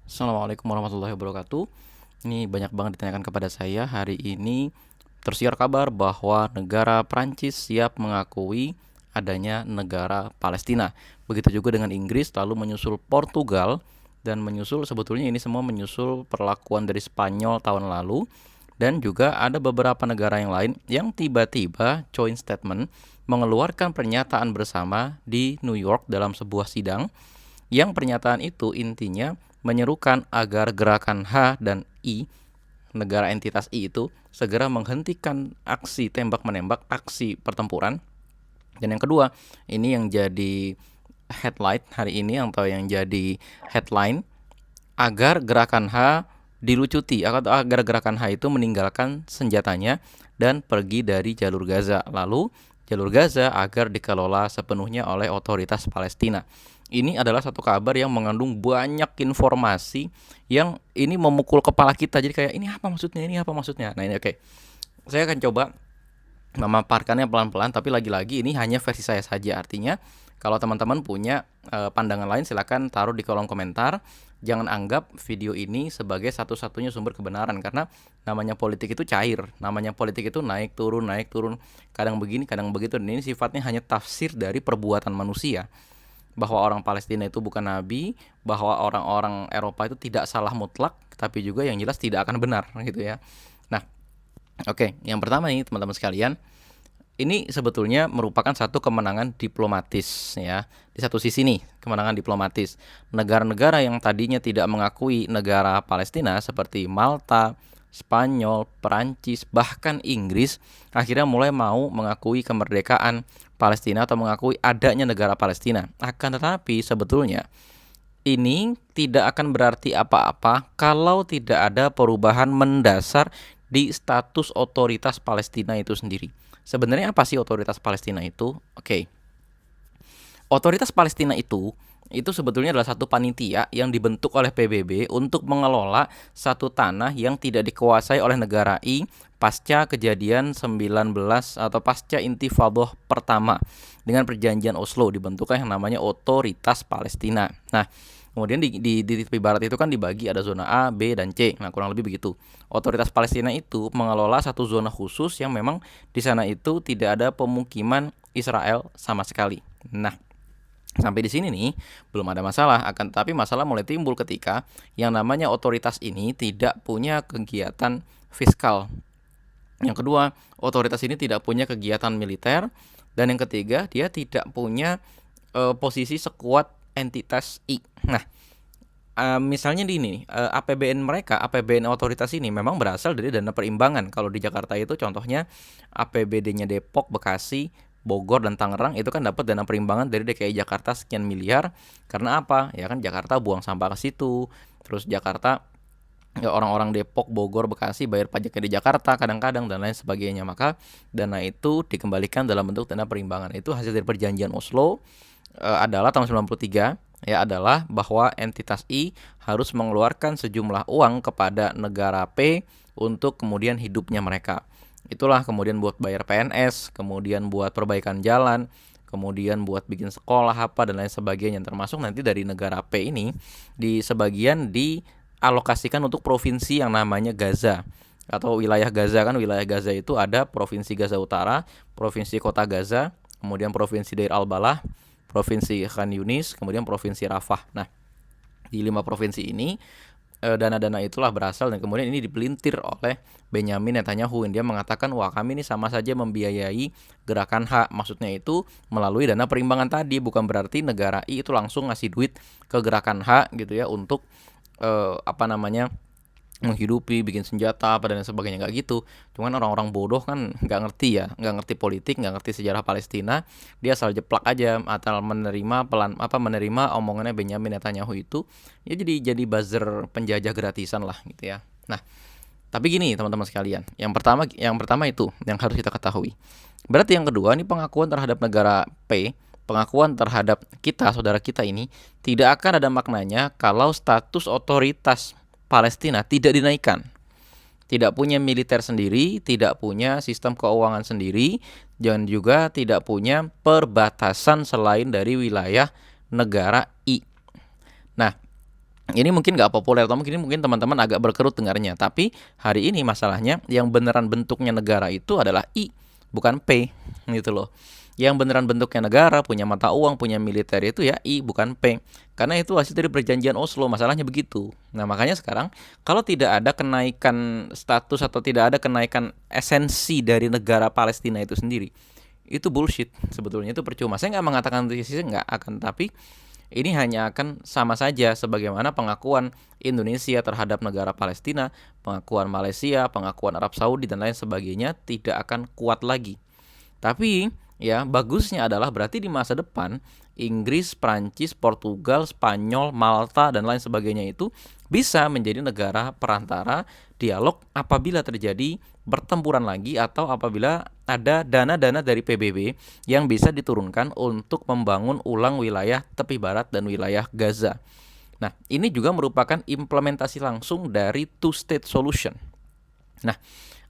Assalamualaikum warahmatullahi wabarakatuh. Ini banyak banget ditanyakan kepada saya. Hari ini tersiar kabar bahwa negara Prancis siap mengakui adanya negara Palestina. Begitu juga dengan Inggris, lalu menyusul Portugal, dan menyusul sebetulnya ini semua menyusul perlakuan dari Spanyol tahun lalu. Dan juga ada beberapa negara yang lain yang tiba-tiba joint statement mengeluarkan pernyataan bersama di New York dalam sebuah sidang, yang pernyataan itu intinya menyerukan agar gerakan H dan I, negara entitas I itu, segera menghentikan aksi tembak-menembak, aksi pertempuran. Dan yang kedua, ini yang jadi headline hari ini atau yang jadi headline, agar gerakan H dilucuti atau agar gerakan H itu meninggalkan senjatanya dan pergi dari jalur Gaza. Lalu jalur Gaza agar dikelola sepenuhnya oleh otoritas Palestina. Ini adalah satu kabar yang mengandung banyak informasi yang ini memukul kepala kita. Jadi kayak ini apa maksudnya? Ini apa maksudnya? Nah, ini oke. Saya akan coba memaparkannya pelan-pelan, tapi lagi-lagi ini hanya versi saya saja. Artinya kalau teman-teman punya pandangan lain silakan taruh di kolom komentar. Jangan anggap video ini sebagai satu-satunya sumber kebenaran, karena namanya politik itu cair. Namanya politik itu naik turun, kadang begini, kadang begitu. Dan ini sifatnya hanya tafsir dari perbuatan manusia. Bahwa orang Palestina itu bukan nabi, bahwa orang-orang Eropa itu tidak salah mutlak, tapi juga yang jelas tidak akan benar gitu ya. Nah, oke, yang pertama nih teman-teman sekalian, ini sebetulnya merupakan satu kemenangan diplomatis ya. Di satu sisi nih, kemenangan diplomatis. Negara-negara yang tadinya tidak mengakui negara Palestina seperti Malta, Spanyol, Perancis, bahkan Inggris akhirnya mulai mau mengakui kemerdekaan Palestina atau mengakui adanya negara Palestina. Akan tetapi sebetulnya ini tidak akan berarti apa-apa kalau tidak ada perubahan mendasar di status otoritas Palestina itu sendiri. Sebenarnya apa sih otoritas Palestina itu? Oke. Otoritas Palestina itu sebetulnya adalah satu panitia yang dibentuk oleh PBB untuk mengelola satu tanah yang tidak dikuasai oleh negara I pasca kejadian 19 atau pasca Intifadah pertama. Dengan perjanjian Oslo dibentuklah yang namanya Otoritas Palestina. Nah, kemudian di tepi barat itu kan dibagi ada zona A, B, dan C. Nah, kurang lebih begitu. Otoritas Palestina itu mengelola satu zona khusus yang memang di sana itu tidak ada pemukiman Israel sama sekali. Nah, sampai di sini nih belum ada masalah, akan tetapi masalah mulai timbul ketika yang namanya otoritas ini tidak punya kegiatan fiskal. Yang kedua, otoritas ini tidak punya kegiatan militer, dan yang ketiga, dia tidak punya posisi sekuat entitas I. Nah, misalnya di ini APBN mereka, APBN otoritas ini memang berasal dari dana perimbangan. Kalau di Jakarta itu contohnya APBD-nya Depok, Bekasi, Bogor, dan Tangerang itu kan dapat dana perimbangan dari DKI Jakarta sekian miliar. Karena apa? Ya kan Jakarta buang sampah ke situ. Terus Jakarta, ya orang-orang Depok, Bogor, Bekasi bayar pajaknya di Jakarta kadang-kadang dan lain sebagainya. Maka dana itu dikembalikan dalam bentuk dana perimbangan. Itu hasil dari perjanjian Oslo, adalah tahun 93, ya, adalah bahwa entitas I harus mengeluarkan sejumlah uang kepada negara P untuk kemudian hidupnya mereka. Itulah kemudian buat bayar PNS, kemudian buat perbaikan jalan, kemudian buat bikin sekolah apa dan lain sebagainya. Termasuk nanti dari negara P ini di sebagian dialokasikan untuk provinsi yang namanya Gaza atau wilayah Gaza. Kan wilayah Gaza itu ada provinsi Gaza Utara, provinsi Kota Gaza, kemudian provinsi Deir al-Balah, provinsi Khan Yunis, kemudian provinsi Rafah. Nah, di 5 provinsi ini dana-dana itulah berasal, dan kemudian ini dipelintir oleh Benyamin Netanyahu. Dia mengatakan, wah kami ini sama saja membiayai gerakan H. Maksudnya itu melalui dana perimbangan tadi, bukan berarti negara I itu langsung ngasih duit ke gerakan H gitu ya untuk apa namanya menghidupi, bikin senjata apa dan sebagainya, nggak gitu. Cuman orang-orang bodoh kan nggak ngerti ya, nggak ngerti politik, nggak ngerti sejarah Palestina. Dia asal jeplak aja atau menerima omongannya Benyamin Netanyahu itu, ya jadi buzzer penjajah gratisan lah gitu ya. Nah, tapi gini teman-teman sekalian, yang pertama itu yang harus kita ketahui. Berarti yang kedua ini pengakuan terhadap negara P, pengakuan terhadap kita, saudara kita ini tidak akan ada maknanya kalau status otoritas Palestina tidak dinaikkan. Tidak punya militer sendiri, tidak punya sistem keuangan sendiri, dan juga tidak punya perbatasan selain dari wilayah negara I. Nah, Ini mungkin nggak populer atau mungkin teman-teman agak berkerut dengarnya. Tapi hari ini masalahnya yang beneran bentuknya negara itu adalah I, bukan P, gitu loh. Yang beneran bentuknya negara, punya mata uang, punya militer itu ya I, bukan P. Karena itu hasil dari perjanjian Oslo, masalahnya begitu. Nah, makanya sekarang kalau tidak ada kenaikan status atau tidak ada kenaikan esensi dari negara Palestina itu sendiri, itu bullshit sebetulnya, itu percuma. Saya nggak mengatakan itu sih, nggak akan, tapi ini hanya akan sama saja sebagaimana pengakuan Indonesia terhadap negara Palestina, pengakuan Malaysia, pengakuan Arab Saudi dan lain sebagainya tidak akan kuat lagi. Tapi ya bagusnya adalah berarti di masa depan Inggris, Prancis, Portugal, Spanyol, Malta dan lain sebagainya itu bisa menjadi negara perantara dialog apabila terjadi pertempuran lagi atau apabila ada dana-dana dari PBB yang bisa diturunkan untuk membangun ulang wilayah tepi barat dan wilayah Gaza. Nah, ini juga merupakan implementasi langsung dari two state solution. Nah,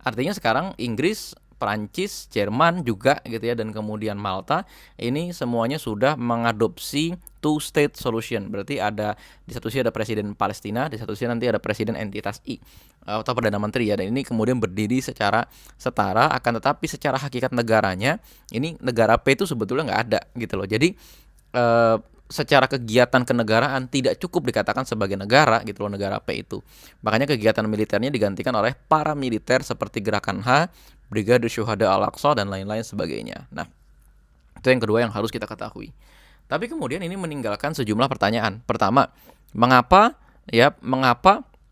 artinya sekarang Inggris, Prancis, Jerman juga gitu ya, dan kemudian Malta ini semuanya sudah mengadopsi two state solution. Berarti ada di satu sisi ada presiden Palestina, di satu sisi nanti ada presiden entitas I atau perdana menteri ya, dan ini kemudian berdiri secara setara, akan tetapi secara hakikat negaranya ini negara P itu sebetulnya nggak ada gitu loh. Jadi secara kegiatan kenegaraan tidak cukup dikatakan sebagai negara gitu loh, negara P itu. Makanya kegiatan militernya digantikan oleh para militer seperti Gerakan H, Brigade Syuhada Al-Aqsa dan lain-lain sebagainya. Nah, itu yang kedua yang harus kita ketahui. Tapi kemudian ini meninggalkan sejumlah pertanyaan. Pertama, mengapa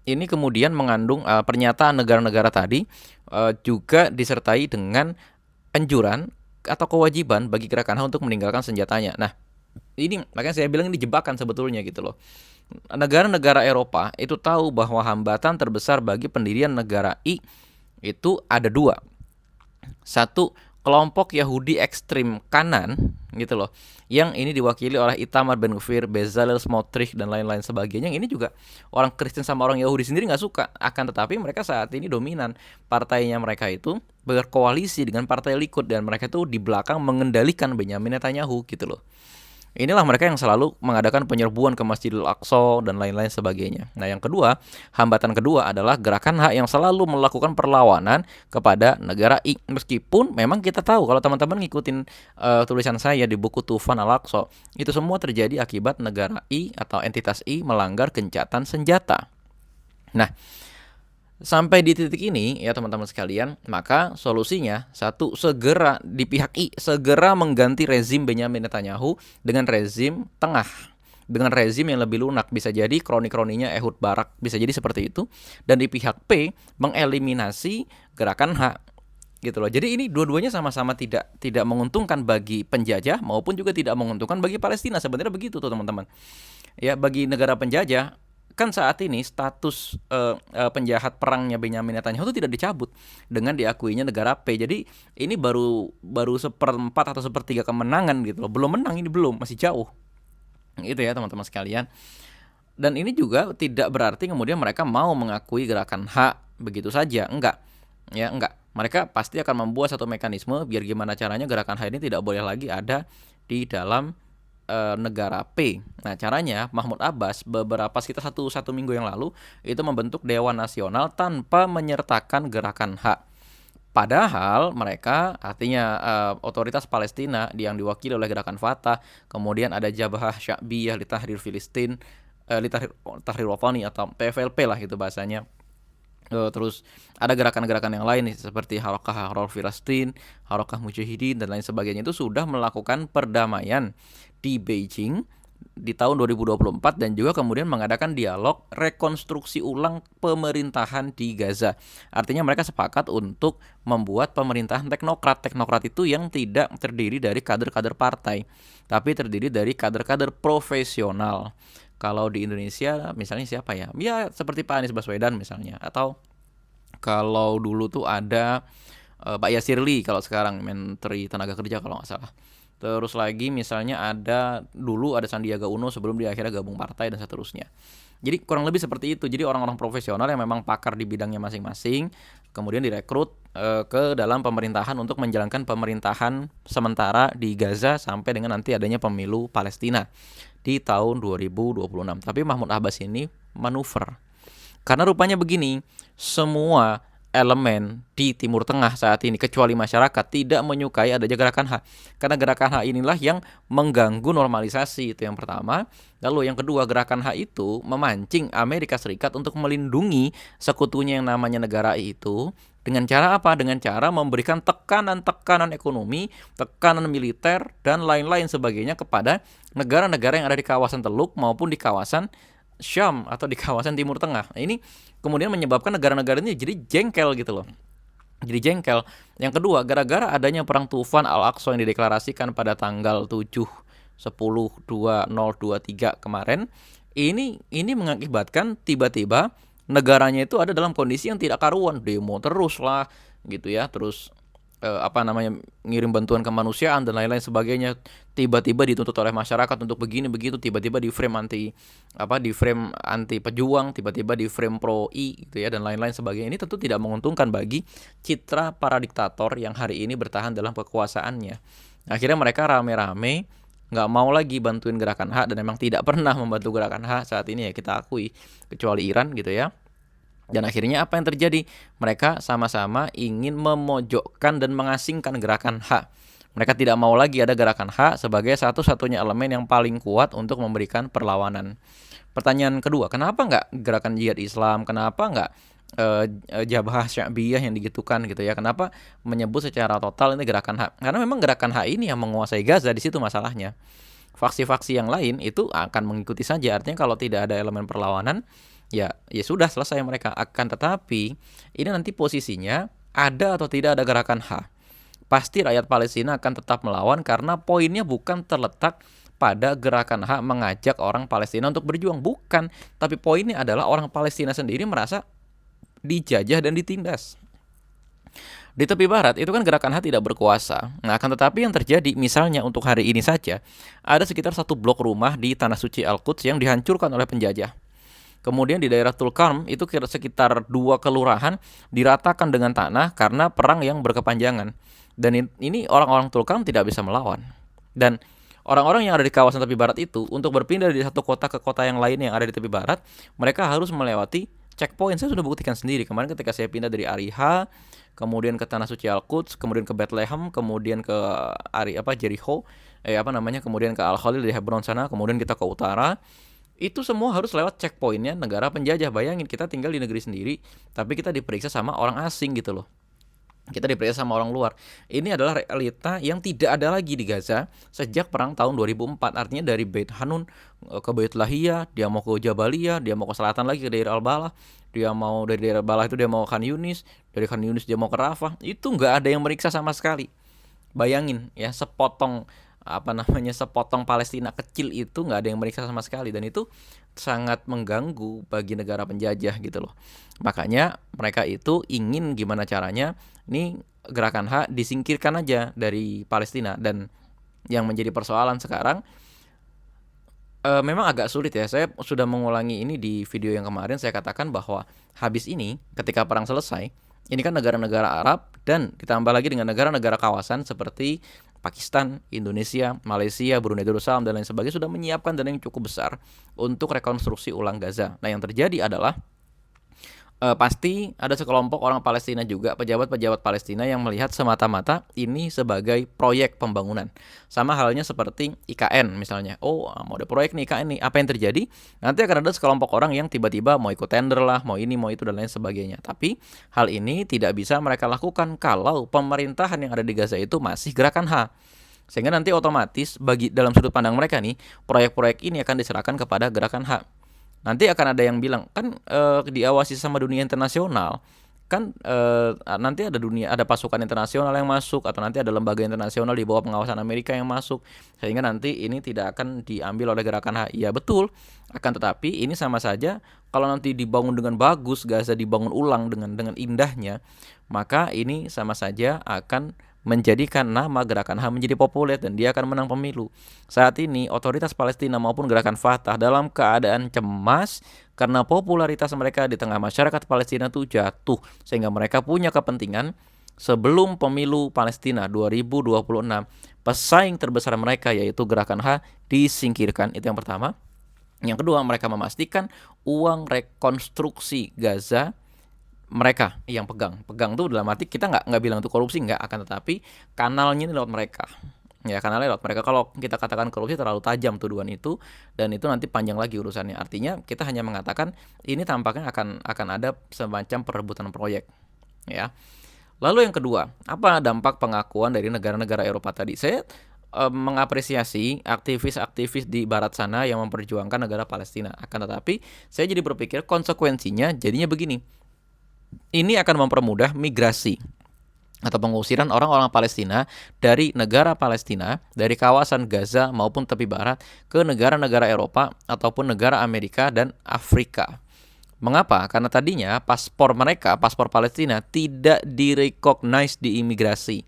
ini kemudian mengandung pernyataan negara-negara tadi juga disertai dengan anjuran atau kewajiban bagi Gerakan H untuk meninggalkan senjatanya. Nah, ini makanya saya bilang ini jebakan sebetulnya gitu loh. Negara-negara Eropa itu tahu bahwa hambatan terbesar bagi pendirian negara I itu ada dua. Satu, kelompok Yahudi ekstrim kanan gitu loh, yang ini diwakili oleh Itamar Ben Gvir, Bezalel Smotrich dan lain-lain sebagainya. Yang ini juga orang Kristen sama orang Yahudi sendiri nggak suka, akan tetapi mereka saat ini dominan. Partainya mereka itu berkoalisi dengan partai Likud dan mereka itu di belakang mengendalikan Benyamin Netanyahu gitu loh. Inilah mereka yang selalu mengadakan penyerbuan ke Masjidil Aqsa dan lain-lain sebagainya. Nah, yang kedua, hambatan kedua adalah Gerakan H yang selalu melakukan perlawanan kepada negara I. Meskipun memang kita tahu kalau teman-teman ngikutin tulisan saya di buku Tufan Al-Aqsa, itu semua terjadi akibat negara I atau entitas I melanggar gencatan senjata. Nah, sampai di titik ini ya teman-teman sekalian, maka solusinya satu, segera di pihak I segera mengganti rezim Benyamin Netanyahu dengan rezim tengah, dengan rezim yang lebih lunak. Bisa jadi kroni-kroninya Ehud Barak, bisa jadi seperti itu. Dan di pihak P mengeliminasi Gerakan H gitu loh. Jadi ini dua-duanya sama-sama tidak menguntungkan bagi penjajah maupun juga tidak menguntungkan bagi Palestina. Sebenarnya begitu tuh teman-teman. Ya, bagi negara penjajah kan saat ini status penjahat perangnya Benyamin Netanyahu itu tidak dicabut dengan diakuinya negara P. Jadi ini baru seperempat atau sepertiga kemenangan gitu loh. Belum menang, ini belum, masih jauh. Itu ya teman-teman sekalian. Dan ini juga tidak berarti kemudian mereka mau mengakui Gerakan H begitu saja. Enggak. Ya, enggak. Mereka pasti akan membuat satu mekanisme biar gimana caranya Gerakan H ini tidak boleh lagi ada di dalam negara P. Nah, caranya Mahmud Abbas beberapa sekitar satu minggu yang lalu itu membentuk Dewan Nasional tanpa menyertakan Gerakan H. Padahal mereka artinya otoritas Palestina yang diwakili oleh Gerakan Fatah, kemudian ada Jabhah Sya'biyah li Tahrir Filistin, li Tahrir Wafani atau PFLP lah itu bahasanya. Terus ada gerakan-gerakan yang lain nih, seperti Harakah Haror Filastin, Harakah Mujahidin dan lain sebagainya, itu sudah melakukan perdamaian di Beijing di tahun 2024 dan juga kemudian mengadakan dialog rekonstruksi ulang pemerintahan di Gaza. Artinya mereka sepakat untuk membuat pemerintahan teknokrat. Teknokrat itu yang tidak terdiri dari kader-kader partai, tapi terdiri dari kader-kader profesional. Kalau di Indonesia misalnya siapa ya? Ya seperti Pak Anies Baswedan misalnya. Atau kalau dulu tuh ada Pak Yasirli, kalau sekarang Menteri Tenaga Kerja kalau nggak salah. Terus lagi misalnya dulu ada Sandiaga Uno sebelum dia akhirnya gabung partai dan seterusnya. Jadi kurang lebih seperti itu. Jadi orang-orang profesional yang memang pakar di bidangnya masing-masing kemudian direkrut ke dalam pemerintahan untuk menjalankan pemerintahan sementara di Gaza sampai dengan nanti adanya pemilu Palestina. di tahun 2026. Tapi Mahmud Abbas ini manuver. Karena rupanya begini, semua elemen di Timur Tengah saat ini kecuali masyarakat tidak menyukai adanya gerakan HAK. Karena gerakan HAK inilah yang mengganggu normalisasi, itu yang pertama. Lalu yang kedua, gerakan HAK itu memancing Amerika Serikat untuk melindungi sekutunya yang namanya negara itu. Dengan cara apa? Dengan cara memberikan tekanan-tekanan ekonomi, tekanan militer, dan lain-lain sebagainya kepada negara-negara yang ada di kawasan Teluk maupun di kawasan Syam atau di kawasan Timur Tengah. Nah, ini kemudian menyebabkan negara-negara ini jadi jengkel gitu loh. Jadi jengkel. Yang kedua, gara-gara adanya perang Tufan Al-Aqsa yang dideklarasikan pada tanggal 7/10/2023 kemarin, ini mengakibatkan tiba-tiba negaranya itu ada dalam kondisi yang tidak karuan, demo terus lah gitu ya, terus ngirim bantuan kemanusiaan dan lain-lain sebagainya, tiba-tiba dituntut oleh masyarakat untuk begini begitu, tiba-tiba di frame anti pejuang, tiba-tiba di frame pro gitu ya, dan lain-lain sebagainya. Ini tentu tidak menguntungkan bagi citra para diktator yang hari ini bertahan dalam kekuasaannya. Akhirnya mereka rame-rame nggak mau lagi bantuin gerakan HAK, dan memang tidak pernah membantu gerakan HAK saat ini ya, kita akui, kecuali Iran gitu ya. Dan akhirnya apa yang terjadi? Mereka sama-sama ingin memojokkan dan mengasingkan gerakan HAK. Mereka tidak mau lagi ada gerakan HAK sebagai satu-satunya elemen yang paling kuat untuk memberikan perlawanan. Pertanyaan kedua, kenapa nggak gerakan jihad Islam? Kenapa nggak Jabhah Sya'biyah yang digitukan gitu ya? Kenapa menyebut secara total ini gerakan HAK? Karena memang gerakan HAK ini yang menguasai Gaza, di situ masalahnya. Faksi-faksi yang lain itu akan mengikuti saja. Artinya kalau tidak ada elemen perlawanan, ya sudah selesai mereka. Akan tetapi ini nanti posisinya ada atau tidak ada gerakan HAK, pasti rakyat Palestina akan tetap melawan, karena poinnya bukan terletak pada gerakan HAK mengajak orang Palestina untuk berjuang, bukan, tapi poinnya adalah orang Palestina sendiri merasa dijajah dan ditindas. Di tepi barat itu kan gerakan HAK tidak berkuasa. Nah, akan tetapi yang terjadi misalnya untuk hari ini saja, ada sekitar 1 blok rumah di Tanah Suci Al-Quds yang dihancurkan oleh penjajah. Kemudian di daerah Tulkarm itu sekitar 2 kelurahan diratakan dengan tanah karena perang yang berkepanjangan. Dan ini orang-orang Tulkarm tidak bisa melawan. Dan orang-orang yang ada di kawasan tepi barat itu untuk berpindah dari satu kota ke kota yang lain yang ada di tepi barat, mereka harus melewati checkpoint. Saya sudah buktikan sendiri kemarin ketika saya pindah dari Ariha, kemudian ke Tanah Suci Al-Quds, kemudian ke Bethlehem, kemudian ke Jericho, kemudian ke Al-Khalil di Hebron sana, kemudian kita ke utara. Itu semua harus lewat checkpointnya negara penjajah. Bayangin, kita tinggal di negeri sendiri, tapi kita diperiksa sama orang asing gitu loh. Kita diperiksa sama orang luar. Ini adalah realita yang tidak ada lagi di Gaza sejak perang tahun 2004. Artinya dari Beit Hanun ke Beit Lahia, dia mau ke Jabaliyah, dia mau ke selatan lagi ke daerah Al-Balah, dia mau dari daerah Balah itu dia mau ke Khan Yunis, dari Khan Yunis dia mau ke Rafah. Itu nggak ada yang meriksa sama sekali. Bayangin ya, sepotong Palestina kecil itu nggak ada yang meriksa sama sekali, dan itu sangat mengganggu bagi negara penjajah gitu loh. Makanya mereka itu ingin gimana caranya ini gerakan HAK disingkirkan aja dari Palestina. Dan yang menjadi persoalan sekarang, memang agak sulit ya. Saya sudah mengulangi ini di video yang kemarin. Saya katakan bahwa habis ini ketika perang selesai, ini kan negara-negara Arab dan ditambah lagi dengan negara-negara kawasan seperti Pakistan, Indonesia, Malaysia, Brunei Darussalam dan lain sebagainya sudah menyiapkan dana yang cukup besar untuk rekonstruksi ulang Gaza. Nah, yang terjadi adalah pasti ada sekelompok orang Palestina juga, pejabat-pejabat Palestina yang melihat semata-mata ini sebagai proyek pembangunan. Sama halnya seperti IKN misalnya. Oh, mau ada proyek nih IKN nih. Apa yang terjadi? Nanti akan ada sekelompok orang yang tiba-tiba mau ikut tender lah, mau ini, mau itu, dan lain sebagainya. Tapi hal ini tidak bisa mereka lakukan kalau pemerintahan yang ada di Gaza itu masih gerakan HAK. Sehingga nanti otomatis bagi dalam sudut pandang mereka nih, proyek-proyek ini akan diserahkan kepada gerakan HAK. Nanti akan ada yang bilang kan diawasi sama dunia internasional, kan nanti ada pasukan internasional yang masuk, atau nanti ada lembaga internasional di bawah pengawasan Amerika yang masuk, sehingga nanti ini tidak akan diambil oleh gerakan HAK. Ya betul, akan tetapi ini sama saja kalau nanti dibangun dengan bagus, Gaza dibangun ulang dengan indahnya, maka ini sama saja akan menjadikan nama gerakan HAK menjadi populer dan dia akan menang pemilu. Saat ini otoritas Palestina maupun gerakan Fatah dalam keadaan cemas karena popularitas mereka di tengah masyarakat Palestina itu jatuh, sehingga mereka punya kepentingan sebelum pemilu Palestina 2026 pesaing terbesar mereka yaitu Gerakan H disingkirkan. Itu yang pertama. Yang kedua, mereka memastikan uang rekonstruksi Gaza mereka yang pegang. Pegang tuh dalam arti kita nggak bilang itu korupsi, nggak, akan tetapi kanalnya ini lewat mereka. Ya, kanalnya lewat mereka. Kalau kita katakan korupsi terlalu tajam tuduhan itu, dan itu nanti panjang lagi urusannya. Artinya kita hanya mengatakan ini tampaknya akan ada semacam perebutan proyek. Ya. Lalu yang kedua, apa dampak pengakuan dari negara-negara Eropa tadi? Saya mengapresiasi aktivis-aktivis di barat sana yang memperjuangkan negara Palestina. Akan tetapi saya jadi berpikir konsekuensinya jadinya begini. Ini akan mempermudah migrasi atau pengusiran orang-orang Palestina dari negara Palestina, dari kawasan Gaza maupun tepi barat ke negara-negara Eropa ataupun negara Amerika dan Afrika. Mengapa? Karena tadinya paspor mereka, paspor Palestina tidak direcognize di imigrasi.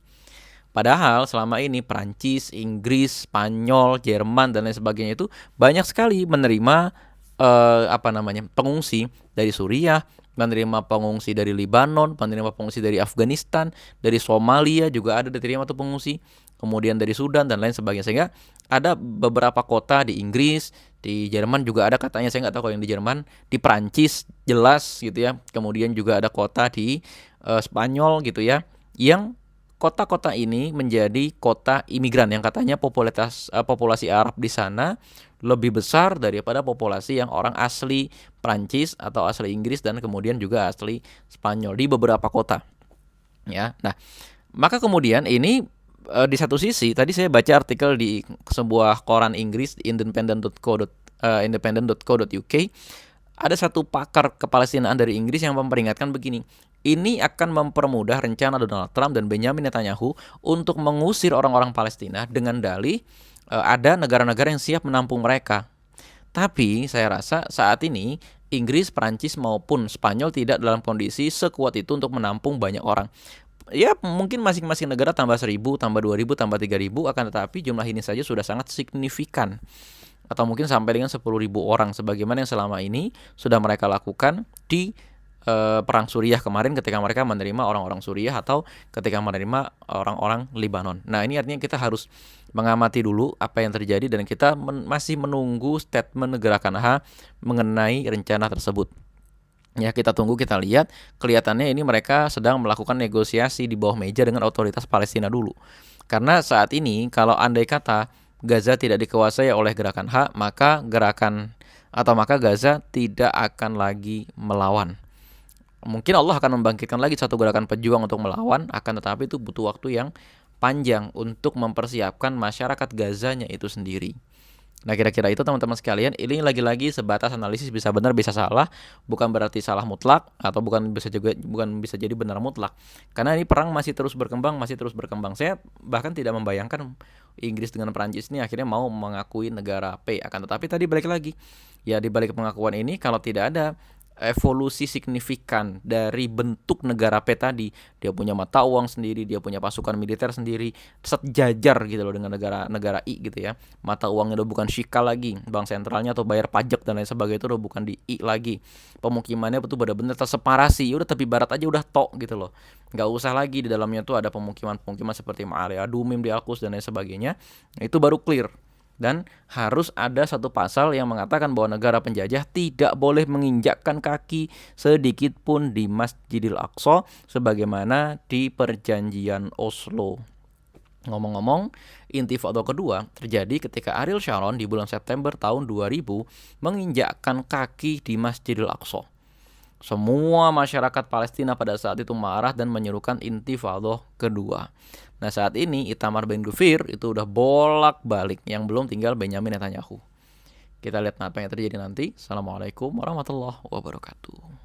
Padahal selama ini Prancis, Inggris, Spanyol, Jerman dan lain sebagainya itu banyak sekali menerima pengungsi dari Suriah, menerima pengungsi dari Lebanon, menerima pengungsi dari Afghanistan, dari Somalia juga ada diterima tuh pengungsi, kemudian dari Sudan dan lain sebagainya. Sehingga ada beberapa kota di Inggris, di Jerman juga ada katanya, saya nggak tahu kalau yang di Jerman, di Prancis jelas gitu ya. Kemudian juga ada kota di Spanyol gitu ya, yang kota-kota ini menjadi kota imigran yang katanya populasi Arab di sana lebih besar daripada populasi yang orang asli Prancis atau asli Inggris dan kemudian juga asli Spanyol di beberapa kota. Ya. Nah, maka kemudian ini di satu sisi tadi saya baca artikel di sebuah koran Inggris independent.co.uk, ada satu pakar kepalestinaan dari Inggris yang memperingatkan begini. Ini akan mempermudah rencana Donald Trump dan Benjamin Netanyahu untuk mengusir orang-orang Palestina dengan dalih ada negara-negara yang siap menampung mereka. Tapi saya rasa saat ini Inggris, Prancis maupun Spanyol tidak dalam kondisi sekuat itu untuk menampung banyak orang. Ya mungkin masing-masing negara tambah 1.000, tambah 2.000, tambah 3.000, akan tetapi jumlah ini saja sudah sangat signifikan. Atau mungkin sampai dengan 10.000 orang sebagaimana yang selama ini sudah mereka lakukan di perang Suriah kemarin ketika mereka menerima orang-orang Suriah atau ketika menerima orang-orang Lebanon. Nah, ini artinya kita harus mengamati dulu apa yang terjadi dan kita masih menunggu statement Gerakan H mengenai rencana tersebut. Ya, kita tunggu, kita lihat. Kelihatannya ini mereka sedang melakukan negosiasi di bawah meja dengan otoritas Palestina dulu. Karena saat ini kalau andai kata Gaza tidak dikuasai oleh Gerakan H, maka Gaza tidak akan lagi melawan. Mungkin Allah akan membangkitkan lagi satu gerakan pejuang untuk melawan, akan tetapi itu butuh waktu yang panjang untuk mempersiapkan masyarakat Gazanya itu sendiri. Nah, kira-kira itu teman-teman sekalian. Ini lagi-lagi sebatas analisis, bisa benar bisa salah, bukan berarti salah mutlak atau bukan bisa jadi benar mutlak. Karena ini perang masih terus berkembang. Saya bahkan tidak membayangkan Inggris dengan Perancis ini akhirnya mau mengakui negara P. Akan tetapi tadi balik lagi, ya di balik pengakuan ini kalau tidak ada evolusi signifikan dari bentuk negara P tadi, dia punya mata uang sendiri, dia punya pasukan militer sendiri, sejajar gitu loh dengan negara I gitu ya. Mata uangnya udah bukan shikal lagi, bank sentralnya atau bayar pajak dan lain sebagainya itu udah bukan di I lagi. Pemukimannya tuh benar-benar terseparasi, udah tepi barat aja udah tok gitu loh. Nggak usah lagi di dalamnya tuh ada pemukiman-pemukiman seperti Ma'ale Adumim di Al-Quds dan lain sebagainya. Itu baru clear. Dan harus ada satu pasal yang mengatakan bahwa negara penjajah tidak boleh menginjakkan kaki sedikit pun di Masjidil Aqsa sebagaimana di perjanjian Oslo. Ngomong-ngomong, intifada kedua terjadi ketika Ariel Sharon di bulan September tahun 2000 menginjakkan kaki di Masjidil Aqsa. Semua masyarakat Palestina pada saat itu marah dan menyerukan intifada kedua. Nah, saat ini Itamar Ben Gvir itu udah bolak-balik, yang belum tinggal Benjamin Netanyahu. Kita lihat apa yang terjadi nanti. Assalamualaikum warahmatullahi wabarakatuh.